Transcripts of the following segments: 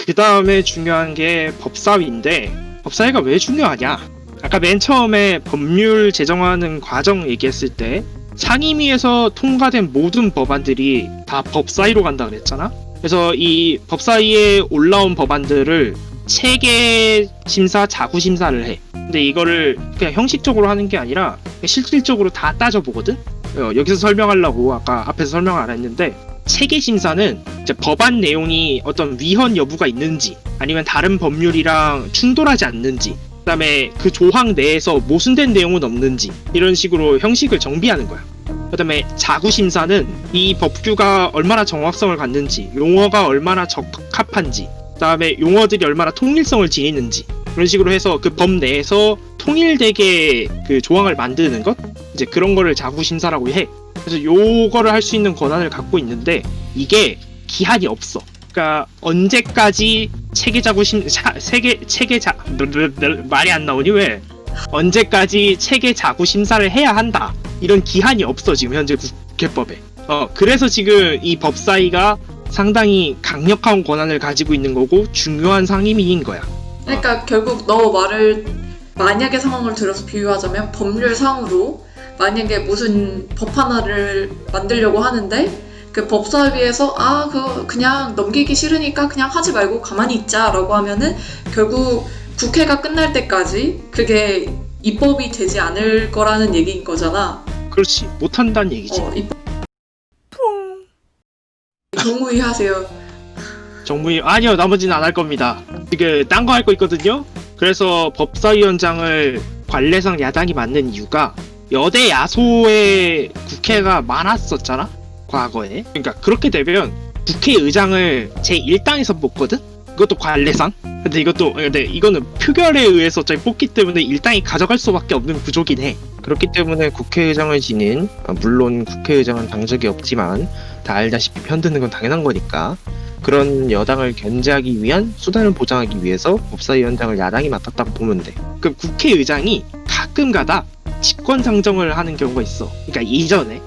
그 다음에 중요한 게 법사위인데, 법사위가 왜 중요하냐? 아까 맨 처음에 법률 제정하는 과정 얘기했을 때 상임위에서 통과된 모든 법안들이 다 법사위로 간다 그랬잖아? 그래서 이 법사위에 올라온 법안들을 체계 심사, 자구 심사를 해. 근데 이거를 그냥 형식적으로 하는 게 아니라 실질적으로 다 따져보거든? 여기서 설명하려고 아까 앞에서 설명을 안 했는데, 체계 심사는 이제 법안 내용이 어떤 위헌 여부가 있는지 아니면 다른 법률이랑 충돌하지 않는지, 그 다음에 그 조항 내에서 모순된 내용은 없는지 이런 식으로 형식을 정비하는 거야. 그 다음에 자구심사는 이 법규가 얼마나 정확성을 갖는지, 용어가 얼마나 적합한지, 그 다음에 용어들이 얼마나 통일성을 지니는지, 그런 식으로 해서 그 법 내에서 통일되게 그 조항을 만드는 것, 이제 그런 거를 자구심사라고 해. 그래서 요거를 할 수 있는 권한을 갖고 있는데, 이게 기한이 없어. 그러니까 언제까지 말이 안 나오니 왜? 언제까지 체계 자구 심사를 해야 한다, 이런 기한이 없어 지금 현재 국회법에. 그래서 지금 이 법사위가 상당히 강력한 권한을 가지고 있는 거고 중요한 상임위인 거야. 그러니까 결국 너 말을 만약의 상황을 들어서 비유하자면, 법률상으로 만약에 무슨 법 하나를 만들려고 하는데 그 법사위에서 그거 그냥 넘기기 싫으니까 그냥 하지 말고 가만히 있자라고 하면은 결국 국회가 끝날 때까지 그게 입법이 되지 않을 거라는 얘기인 거잖아. 그렇지, 못한다는 얘기지. 정무위 하세요. 정무위 아니요, 나머지는 안 할 겁니다. 지금 딴 거 할 거 있거든요. 그래서 법사위원장을 관례상 야당이 맡는 이유가 여대 야소의 국회가 많았었잖아, 과거에. 그러니까 그렇게 되면 국회의장을 제1당에서 뽑거든? 이것도 관례상. 근데 이거는 표결에 의해서 어차피 뽑기 때문에 1당이 가져갈 수밖에 없는 구조긴 해. 그렇기 때문에 국회의장을 지닌, 물론 국회의장은 당적이 없지만 다 알다시피 편드는 건 당연한 거니까, 그런 여당을 견제하기 위한 수단을 보장하기 위해서 법사위원장을 야당이 맡았다고 보면 돼. 그 국회의장이 가끔가다 직권상정을 하는 경우가 있어. 그러니까 이전에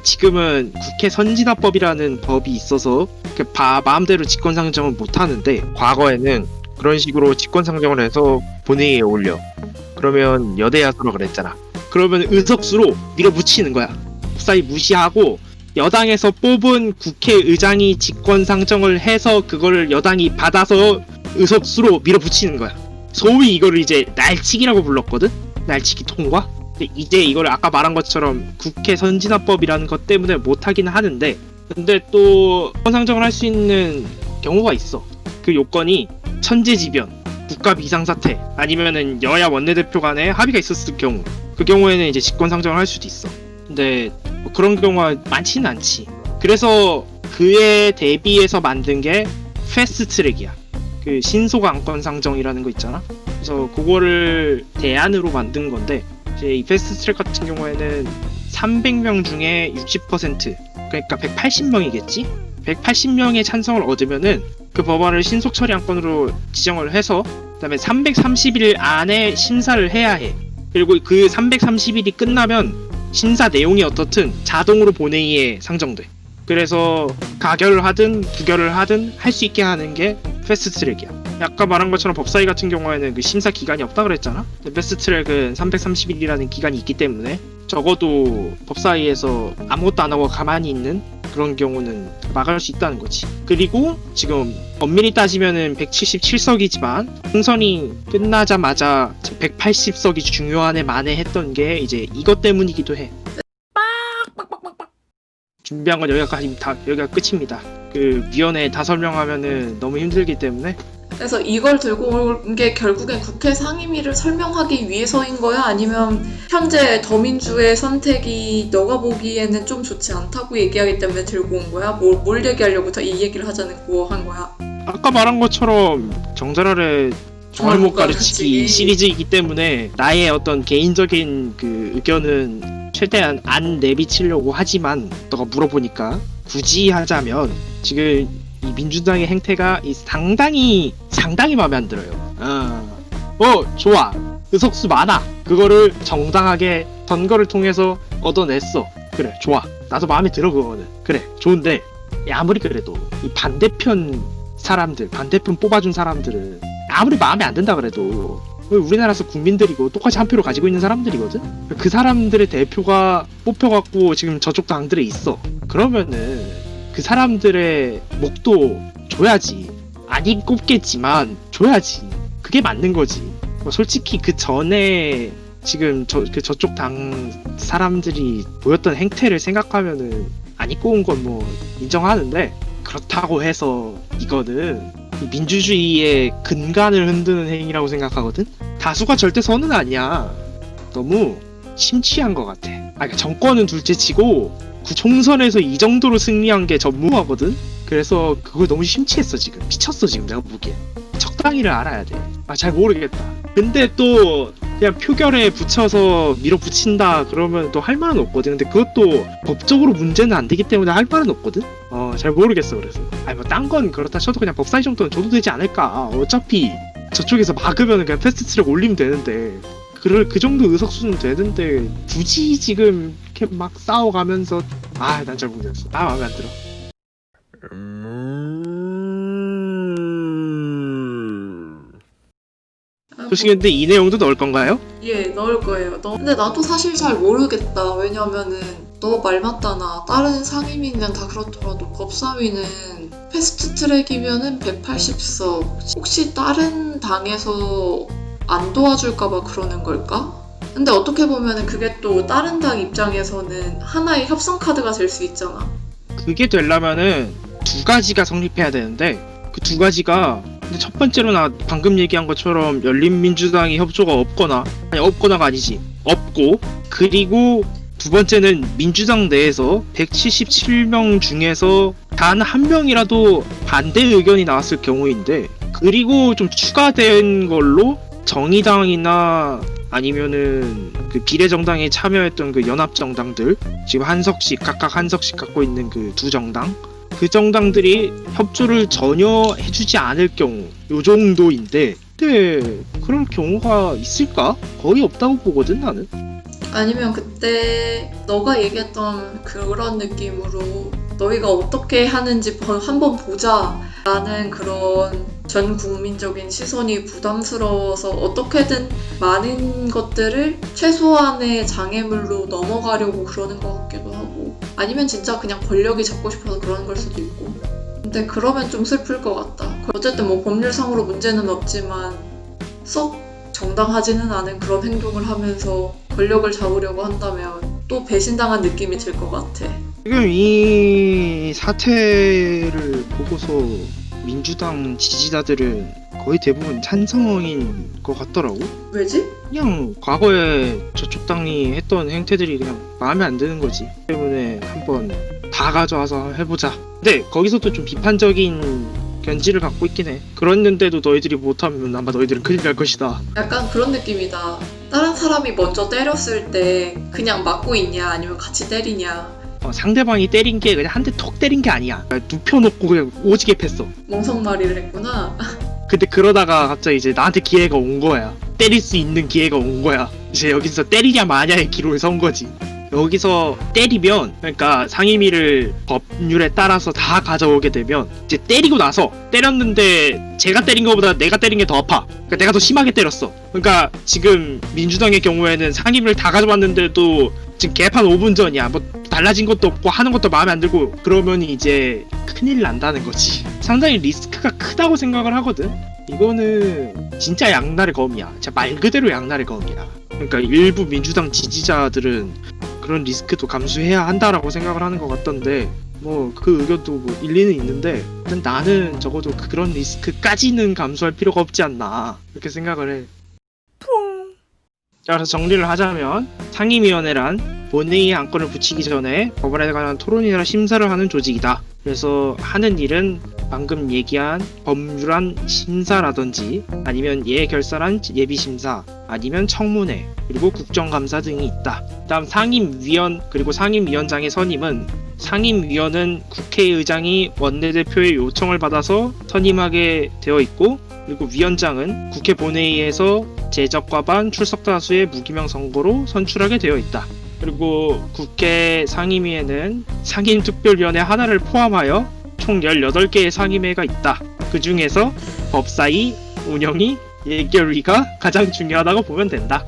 지금은 국회 선진화법이라는 법이 있어서 마음대로 직권상정은 못 하는데, 과거에는 그런 식으로 직권상정을 해서 본회의에 올려. 그러면 여대야소라 그랬잖아. 그러면 의석수로 밀어붙이는 거야. 법사위 무시하고 여당에서 뽑은 국회의장이 직권상정을 해서 그거를 여당이 받아서 의석수로 밀어붙이는 거야. 소위 이거를 이제 날치기라고 불렀거든? 날치기 통과? 근데 이제 이걸 아까 말한 것처럼 국회 선진화법이라는 것 때문에 못하긴 하는데, 근데 또 직권상정을 할 수 있는 경우가 있어. 그 요건이 천재지변, 국가 비상사태, 아니면은 여야 원내대표 간에 합의가 있었을 경우, 그 경우에는 이제 직권상정을 할 수도 있어. 근데 뭐 그런 경우가 많지는 않지. 그래서 그에 대비해서 만든 게 패스트트랙이야. 그 신속안건상정이라는 거 있잖아. 그래서 그거를 대안으로 만든 건데, 이제 이 패스트트랙 같은 경우에는 300명 중에 60%, 그러니까 180명이겠지? 180명의 찬성을 얻으면은 그 법안을 신속 처리 안건으로 지정을 해서, 그다음에 330일 안에 심사를 해야 해. 그리고 그 330일이 끝나면 심사 내용이 어떻든 자동으로 본회의에 상정돼. 그래서 가결을 하든 부결을 하든 할 수 있게 하는 게 패스트트랙이야. 아까 말한 것처럼 법사위 같은 경우에는 그 심사 기간이 없다 그랬잖아. 패스트트랙은 330일이라는 기간이 있기 때문에 적어도 법사위에서 아무것도 안 하고 가만히 있는 그런 경우는 막을 수 있다는 거지. 그리고 지금 엄밀히 따지면은 177석이지만 총선이 끝나자마자 180석이 중요한에 만회했던 게 이제 이것 때문이기도 해. 준비한 건 여기가 끝입니다. 그 위원회 다 설명하면은 너무 힘들기 때문에. 그래서 이걸 들고 온 게 결국엔 국회 상임위를 설명하기 위해서인 거야? 아니면 현재 더민주의 선택이 너가 보기에는 좀 좋지 않다고 얘기하기 때문에 들고 온 거야? 뭘 얘기하려고 이 얘기를 하자고 한 거야? 아까 말한 것처럼 정자랄의 정말 못 가르치기 시리즈이기 때문에 나의 어떤 개인적인 그 의견은 최대한 안 내비치려고 하지만, 너가 물어보니까 굳이 하자면 지금 이 민주당의 행태가 상당히 마음에 안 들어요. 좋아, 의석수 많아, 그거를 정당하게 선거를 통해서 얻어냈어. 그래, 좋아, 나도 마음에 들어. 그거는 그래, 좋은데 아무리 그래도 이 반대편 사람들, 반대편 뽑아준 사람들은 아무리 마음에 안 든다 그래도 우리나라에서 국민들이고 똑같이 한 표를 가지고 있는 사람들이거든? 그 사람들의 대표가 뽑혀갖고 지금 저쪽 당들에 있어. 그러면은 그 사람들의 목도 줘야지. 아니 꼽겠지만 줘야지. 그게 맞는 거지. 솔직히 그 전에 지금 저쪽 당 사람들이 보였던 행태를 생각하면은 안 입고 온 건 뭐 인정하는데, 그렇다고 해서 이거는 민주주의의 근간을 흔드는 행위라고 생각하거든? 다수가 절대 선은 아니야. 너무 심취한 것 같아. 그러니까 정권은 둘째치고 그 총선에서 이 정도로 승리한 게 전무하거든? 그래서 그거 너무 심취했어 지금. 미쳤어 지금 내가 보기엔. 적당히를 알아야 돼. 잘 모르겠다. 근데 또 그냥 표결에 붙여서 밀어붙인다 그러면 또 할 말은 없거든. 근데 그것도 법적으로 문제는 안 되기 때문에 할 말은 없거든. 잘 모르겠어. 그래서 뭐 딴 건 그렇다 쳐도 그냥 법사위 정도는 줘도 되지 않을까. 어차피 저쪽에서 막으면 그냥 패스트트랙 올리면 되는데, 그 정도 의석수는 되는데 굳이 지금 이렇게 막 싸워가면서 난 잘 모르겠어. 마음에 안 들어. 혹시 근데 이 내용도 넣을 건가요? 예, 넣을 거예요. 근데 나도 사실 잘 모르겠다. 왜냐면은 너 말 맞다나 다른 상임위는 다 그렇더라도 법사위는 패스트 트랙이면은 180석. 혹시 다른 당에서 안 도와줄까봐 그러는 걸까? 근데 어떻게 보면은 그게 또 다른 당 입장에서는 하나의 협상 카드가 될 수 있잖아. 그게 되려면은 두 가지가 성립해야 되는데, 그 두 가지가 근데 첫 번째로 나 방금 얘기한 것처럼 열린민주당이 협조가 없거나가 아니지. 없고, 그리고 두 번째는 민주당 내에서 177명 중에서 단 한 명이라도 반대 의견이 나왔을 경우인데, 그리고 좀 추가된 걸로 정의당이나 아니면은 그 비례정당에 참여했던 그 연합정당들, 지금 각각 한 석씩 갖고 있는 그 두 정당, 그 정당들이 협조를 전혀 해주지 않을 경우, 요 정도인데, 근데 그런 경우가 있을까? 거의 없다고 보거든 나는. 아니면 그때 너가 얘기했던 그런 느낌으로 너희가 어떻게 하는지 한번 보자 라는 그런 전 국민적인 시선이 부담스러워서 어떻게든 많은 것들을 최소한의 장애물로 넘어가려고 그러는 것 같기도 하고, 아니면 진짜 그냥 권력이 잡고 싶어서 그러는 걸 수도 있고. 근데 그러면 좀 슬플 것 같다. 어쨌든 뭐 법률상으로 문제는 없지만 썩 정당하지는 않은 그런 행동을 하면서 권력을 잡으려고 한다면 또 배신당한 느낌이 들 것 같아. 지금 이 사태를 보고서 민주당 지지자들은 거의 대부분 찬성인 것 같더라고. 왜지? 그냥 과거에 저쪽 당이 했던 행태들이 그냥 마음에 안 드는 거지. 때문에 한번 다 가져와서 해보자. 근데 거기서도 좀 비판적인 견지를 갖고 있긴 해. 그랬는데도 너희들이 못하면 아마 너희들은 큰일 날 것이다. 약간 그런 느낌이다. 다른 사람이 먼저 때렸을 때 그냥 맞고 있냐 아니면 같이 때리냐. 상대방이 때린 게 그냥 한 대 톡 때린 게 아니야. 눕혀놓고 그냥 오지게 팼어. 멍석말이를 했구나. 근데 그러다가 갑자기 이제 나한테 기회가 온 거야. 때릴 수 있는 기회가 온 거야. 이제 여기서 때리냐 마냐의 기로에 선 거지. 여기서 때리면, 그러니까 상임위를 법률에 따라서 다 가져오게 되면 이제 때리고 나서 때렸는데 제가 때린 것보다 내가 때린 게 더 아파. 그러니까 내가 더 심하게 때렸어. 그러니까 지금 민주당의 경우에는 상임위를 다 가져왔는데도 지금 개판 5분 전이야. 뭐 달라진 것도 없고 하는 것도 마음에 안 들고, 그러면 이제 큰일 난다는 거지. 상당히 리스크가 크다고 생각을 하거든. 이거는 진짜 양날의 검이야. 진짜 말 그대로 양날의 검이야. 그러니까 일부 민주당 지지자들은 그런 리스크도 감수해야 한다라고 생각을 하는 것 같던데, 뭐 그 의견도 뭐 일리는 있는데, 나는 적어도 그런 리스크까지는 감수할 필요가 없지 않나 이렇게 생각을 해. 자, 그래서 정리를 하자면 상임위원회란 본회의에 안건을 붙이기 전에 법안에 관한 토론이나 심사를 하는 조직이다. 그래서 하는 일은 방금 얘기한 법률안 심사라든지 아니면 예결사란 예비심사 아니면 청문회 그리고 국정감사 등이 있다. 다음 상임위원 그리고 상임위원장의 선임은, 상임위원은 국회의장이 원내대표의 요청을 받아서 선임하게 되어 있고, 그리고 위원장은 국회 본회의에서 제적과반 출석 다수의 무기명 선거로 선출하게 되어 있다. 그리고 국회 상임위에는 상임특별위원회 하나를 포함하여 총 18개의 상임회가 있다. 그 중에서 법사위 운영이 예결위가 가장 중요하다고 보면 된다.